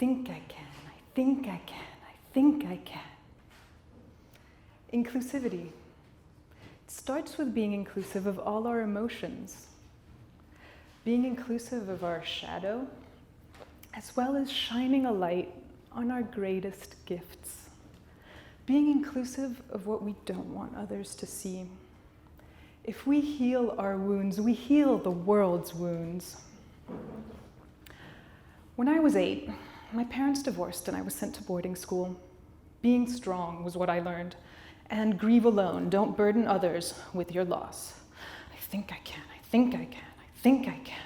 think I can, I think I can, I think I can. Inclusivity. It starts with being inclusive of all our emotions. Being inclusive of our shadow, as well as shining a light on our greatest gifts. Being inclusive of what we don't want others to see. If we heal our wounds, we heal the world's wounds. When I was 8, my parents divorced and I was sent to boarding school. Being strong was what I learned. And grieve alone, don't burden others with your loss. I think I can, I think I can, I think I can.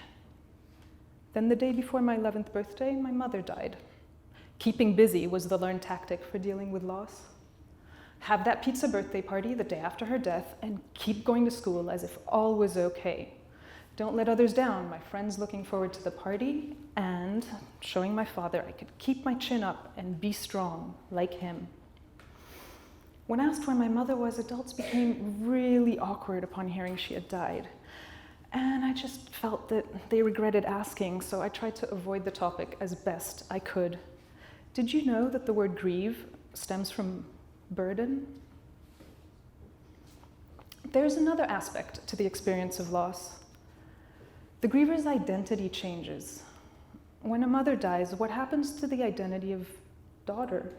Then the day before my 11th birthday, my mother died. Keeping busy was the learned tactic for dealing with loss. Have that pizza birthday party the day after her death and keep going to school as if all was okay. Don't let others down, my friends looking forward to the party, and showing my father I could keep my chin up and be strong like him. When asked where my mother was, adults became really awkward upon hearing she had died. And I just felt that they regretted asking, so I tried to avoid the topic as best I could. Did you know that the word grieve stems from burden? There's another aspect to the experience of loss. The griever's identity changes. When a mother dies, what happens to the identity of daughter?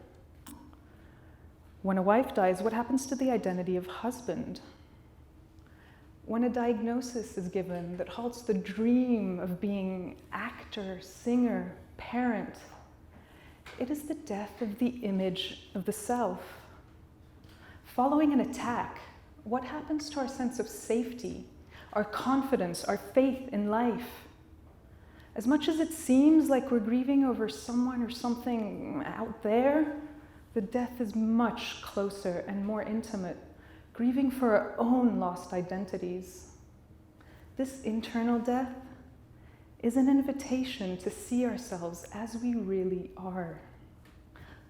When a wife dies, what happens to the identity of husband? When a diagnosis is given that halts the dream of being actor, singer, parent, it is the death of the image of the self. Following an attack, what happens to our sense of safety, our confidence, our faith in life? As much as it seems like we're grieving over someone or something out there, the death is much closer and more intimate, grieving for our own lost identities. This internal death is an invitation to see ourselves as we really are.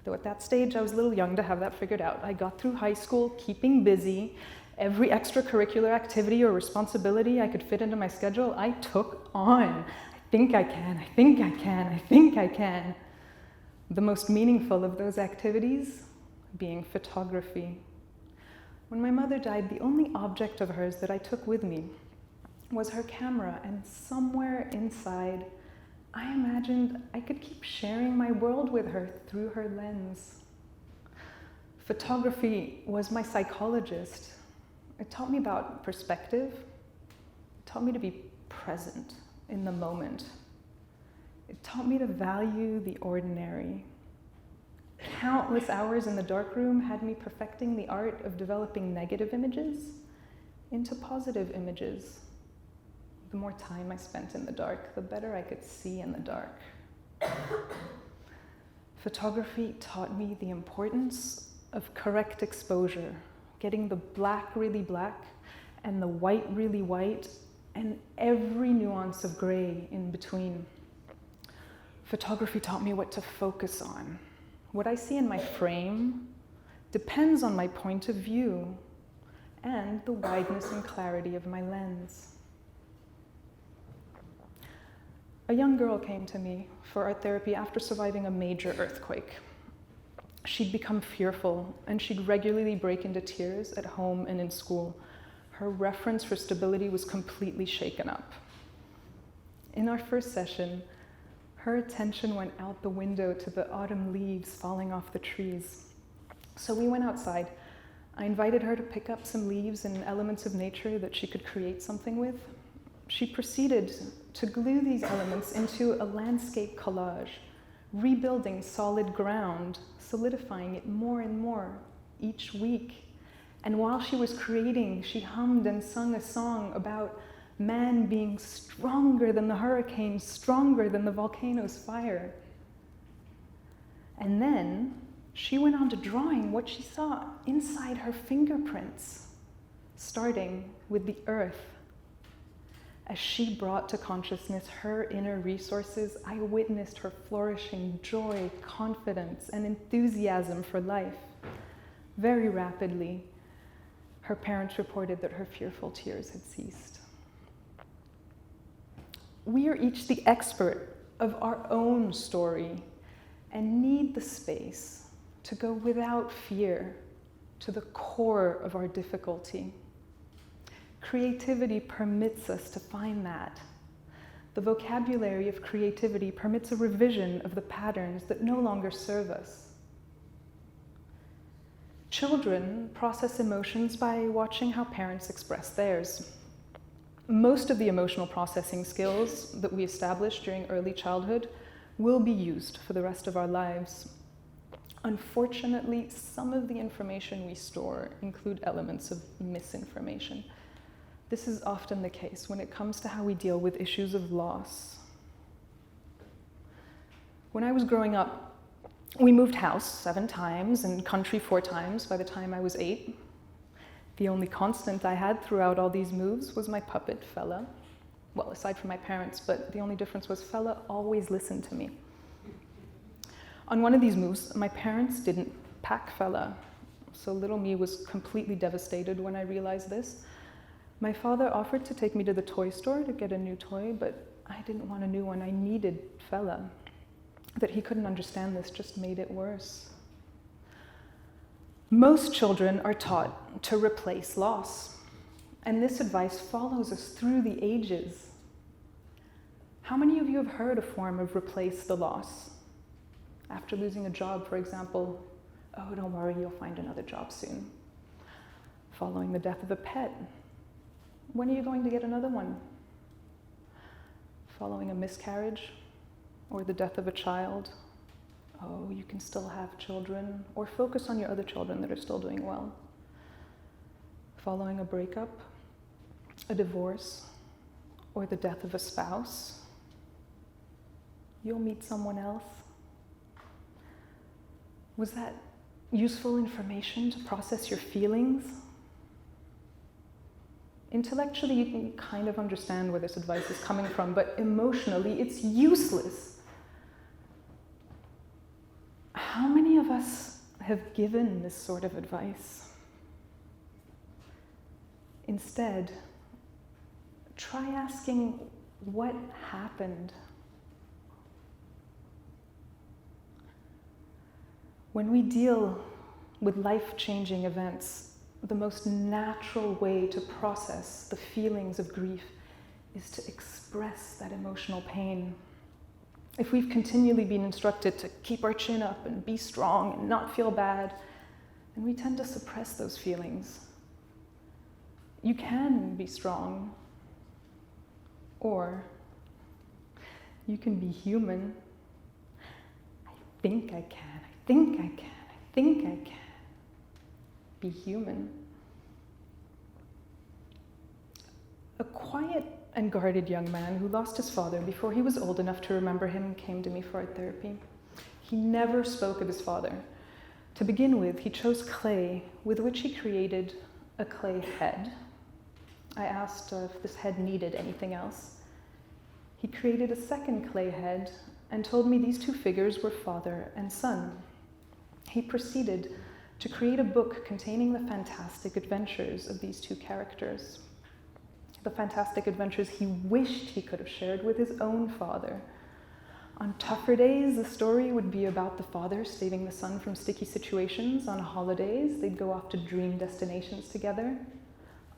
Though at that stage I was a little young to have that figured out. I got through high school keeping busy. Every extracurricular activity or responsibility I could fit into my schedule, I took on. I think I can, I think I can, I think I can. The most meaningful of those activities being photography. When my mother died, the only object of hers that I took with me was her camera, and somewhere inside, I imagined I could keep sharing my world with her through her lens. Photography was my psychologist. It taught me about perspective. It taught me to be present in the moment. It taught me to value the ordinary. Countless hours in the darkroom had me perfecting the art of developing negative images into positive images. The more time I spent in the dark, the better I could see in the dark. Photography taught me the importance of correct exposure, getting the black really black and the white really white and every nuance of gray in between. Photography taught me what to focus on. What I see in my frame depends on my point of view and the wideness and clarity of my lens. A young girl came to me for art therapy after surviving a major earthquake. She'd become fearful, and she'd regularly break into tears at home and in school. Her reference for stability was completely shaken up. In our first session, her attention went out the window to the autumn leaves falling off the trees. So we went outside. I invited her to pick up some leaves and elements of nature that she could create something with. She proceeded to glue these elements into a landscape collage, rebuilding solid ground, solidifying it more and more each week. And while she was creating, she hummed and sung a song about man being stronger than the hurricane, stronger than the volcano's fire. And then she went on to drawing what she saw inside her fingerprints, starting with the earth. As she brought to consciousness her inner resources, I witnessed her flourishing joy, confidence, and enthusiasm for life. Very rapidly, her parents reported that her fearful tears had ceased. We are each the expert of our own story, and need the space to go without fear to the core of our difficulty. Creativity permits us to find that. The vocabulary of creativity permits a revision of the patterns that no longer serve us. Children process emotions by watching how parents express theirs. Most of the emotional processing skills that we establish during early childhood will be used for the rest of our lives. Unfortunately, some of the information we store include elements of misinformation. This is often the case when it comes to how we deal with issues of loss. When I was growing up, we moved house 7 times and country 4 times by the time I was 8. The only constant I had throughout all these moves was my puppet, Fella. Well, aside from my parents, but the only difference was Fella always listened to me. On one of these moves, my parents didn't pack Fella, so little me was completely devastated when I realized this. My father offered to take me to the toy store to get a new toy, but I didn't want a new one. I needed Fella. That he couldn't understand this just made it worse. Most children are taught to replace loss, and this advice follows us through the ages. How many of you have heard a form of replace the loss? After losing a job, for example, oh, don't worry, you'll find another job soon. Following the death of a pet, when are you going to get another one? Following a miscarriage or the death of a child, oh, you can still have children, or focus on your other children that are still doing well. Following a breakup, a divorce, or the death of a spouse, you'll meet someone else. Was that useful information to process your feelings? Intellectually, you can kind of understand where this advice is coming from, but emotionally, it's useless. How many of us have given this sort of advice? Instead, try asking, what happened? When we deal with life-changing events, the most natural way to process the feelings of grief is to express that emotional pain. If we've continually been instructed to keep our chin up and be strong and not feel bad, then we tend to suppress those feelings. You can be strong, or you can be human. I think I can. I think I can. I think I can. Be human. A quiet and guarded young man who lost his father before he was old enough to remember him came to me for art therapy. He never spoke of his father. To begin with, he chose clay with which he created a clay head. I asked if this head needed anything else. He created a second clay head and told me these 2 figures were father and son. He proceeded to create a book containing the fantastic adventures of these 2 characters. The fantastic adventures he wished he could have shared with his own father. On tougher days, the story would be about the father saving the son from sticky situations. On holidays, they'd go off to dream destinations together.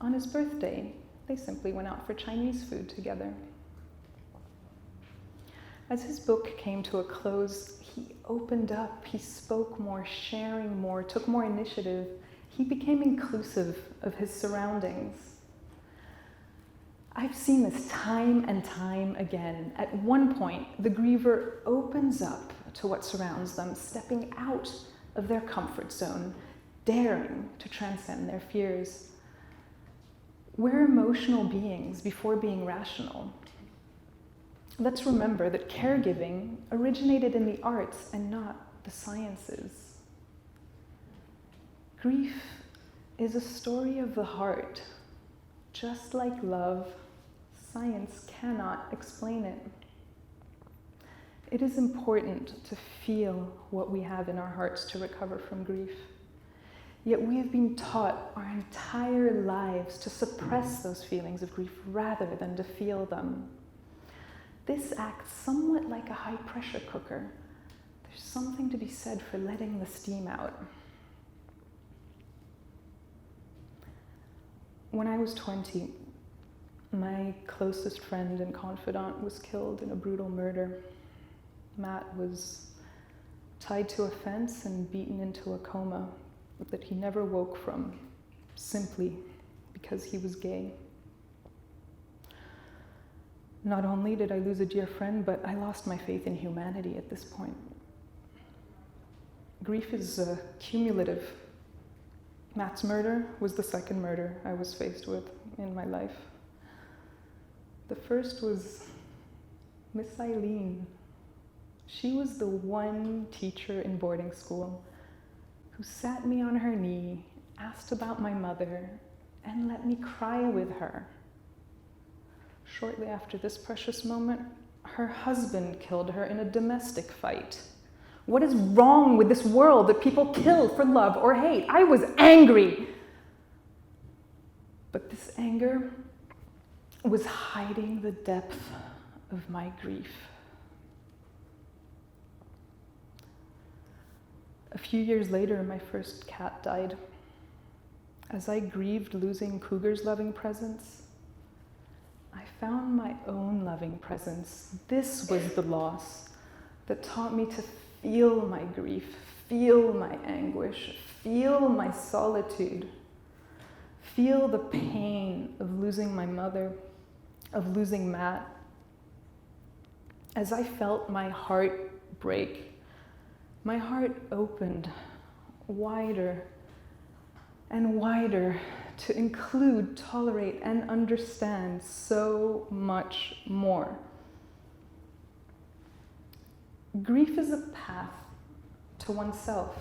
On his birthday, they simply went out for Chinese food together. As his book came to a close, he opened up, he spoke more, sharing more, took more initiative. He became inclusive of his surroundings. I've seen this time and time again. At one point, the griever opens up to what surrounds them, stepping out of their comfort zone, daring to transcend their fears. We're emotional beings before being rational. Let's remember that caregiving originated in the arts and not the sciences. Grief is a story of the heart. Just like love, science cannot explain it. It is important to feel what we have in our hearts to recover from grief. Yet we have been taught our entire lives to suppress those feelings of grief rather than to feel them. This acts somewhat like a high-pressure cooker There's something to be said for letting the steam out. When I was 20, my closest friend and confidant was killed in a brutal murder. Matt was tied to a fence and beaten into a coma that he never woke from, simply because he was gay. Not only did I lose a dear friend, but I lost my faith in humanity at this point. Grief is cumulative. Matt's murder was the second murder I was faced with in my life. The first was Miss Eileen. She was the one teacher in boarding school who sat me on her knee, asked about my mother, and let me cry with her. Shortly after this precious moment, her husband killed her in a domestic fight. What is wrong with this world that people kill for love or hate? I was angry. But this anger was hiding the depth of my grief. A few years later, my first cat died. As I grieved losing Cougar's loving presence, I found my own loving presence. This was the loss that taught me to feel my grief, feel my anguish, feel my solitude, feel the pain of losing my mother, of losing Matt. As I felt my heart break, my heart opened wider and wider to include, tolerate, and understand so much more. Grief is a path to oneself.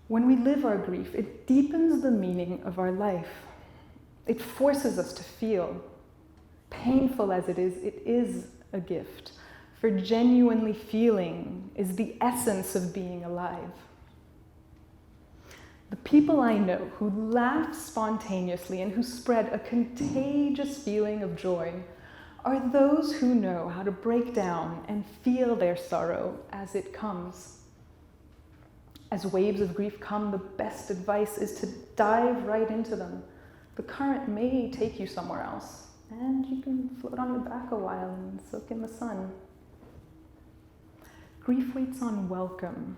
When we live our grief, it deepens the meaning of our life. It forces us to feel. Painful as it is a gift. For genuinely feeling is the essence of being alive. The people I know who laugh spontaneously and who spread a contagious feeling of joy are those who know how to break down and feel their sorrow as it comes. As waves of grief come, the best advice is to dive right into them. The current may take you somewhere else, and you can float on your back a while and soak in the sun. Grief waits on welcome.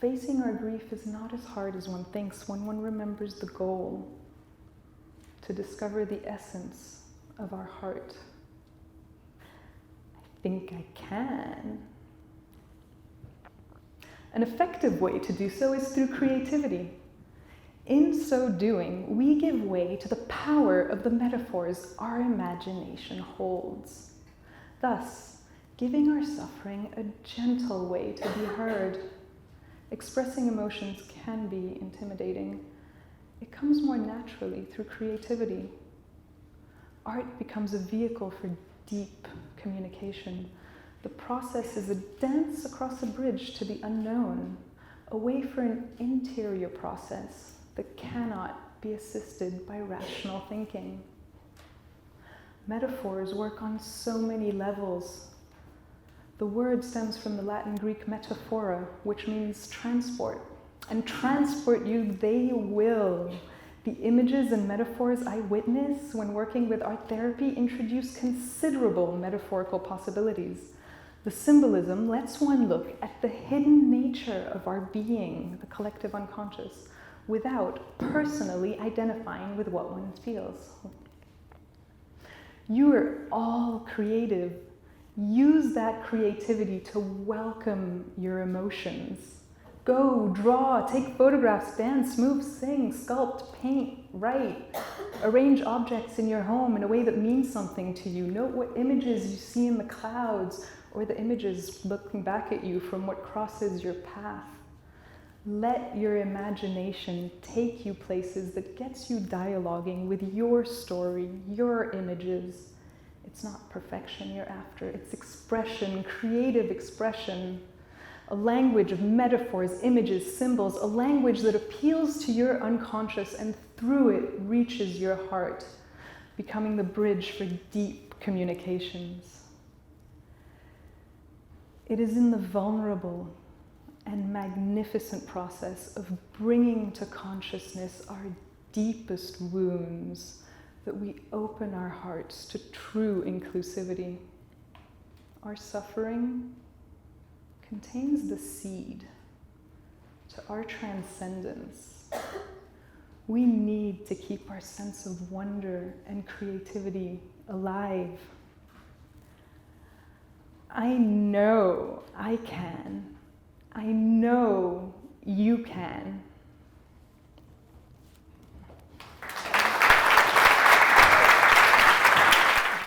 Facing our grief is not as hard as one thinks when one remembers the goal, to discover the essence of our heart. I think I can. An effective way to do so is through creativity. In so doing, we give way to the power of the metaphors our imagination holds, thus giving our suffering a gentle way to be heard. Expressing emotions can be intimidating. It comes more naturally through creativity. Art becomes a vehicle for deep communication. The process is a dance across a bridge to the unknown, a way for an interior process that cannot be assisted by rational thinking. Metaphors work on so many levels. The word stems from the Latin Greek metaphora, which means transport. And transport you they will. The images and metaphors I witness when working with art therapy introduce considerable metaphorical possibilities. The symbolism lets one look at the hidden nature of our being, the collective unconscious, without personally identifying with what one feels. You are all creative. Use that creativity to welcome your emotions. Go, draw, take photographs, dance, move, sing, sculpt, paint, write. Arrange objects in your home in a way that means something to you. Note what images you see in the clouds or the images looking back at you from what crosses your path. Let your imagination take you places that gets you dialoguing with your story, your images. It's not perfection you're after, it's expression, creative expression. A language of metaphors, images, symbols, a language that appeals to your unconscious and through it reaches your heart, becoming the bridge for deep communications. It is in the vulnerable and magnificent process of bringing to consciousness our deepest wounds that we open our hearts to true inclusivity. Our suffering contains the seed to our transcendence. We need to keep our sense of wonder and creativity alive. I know I can. I know you can.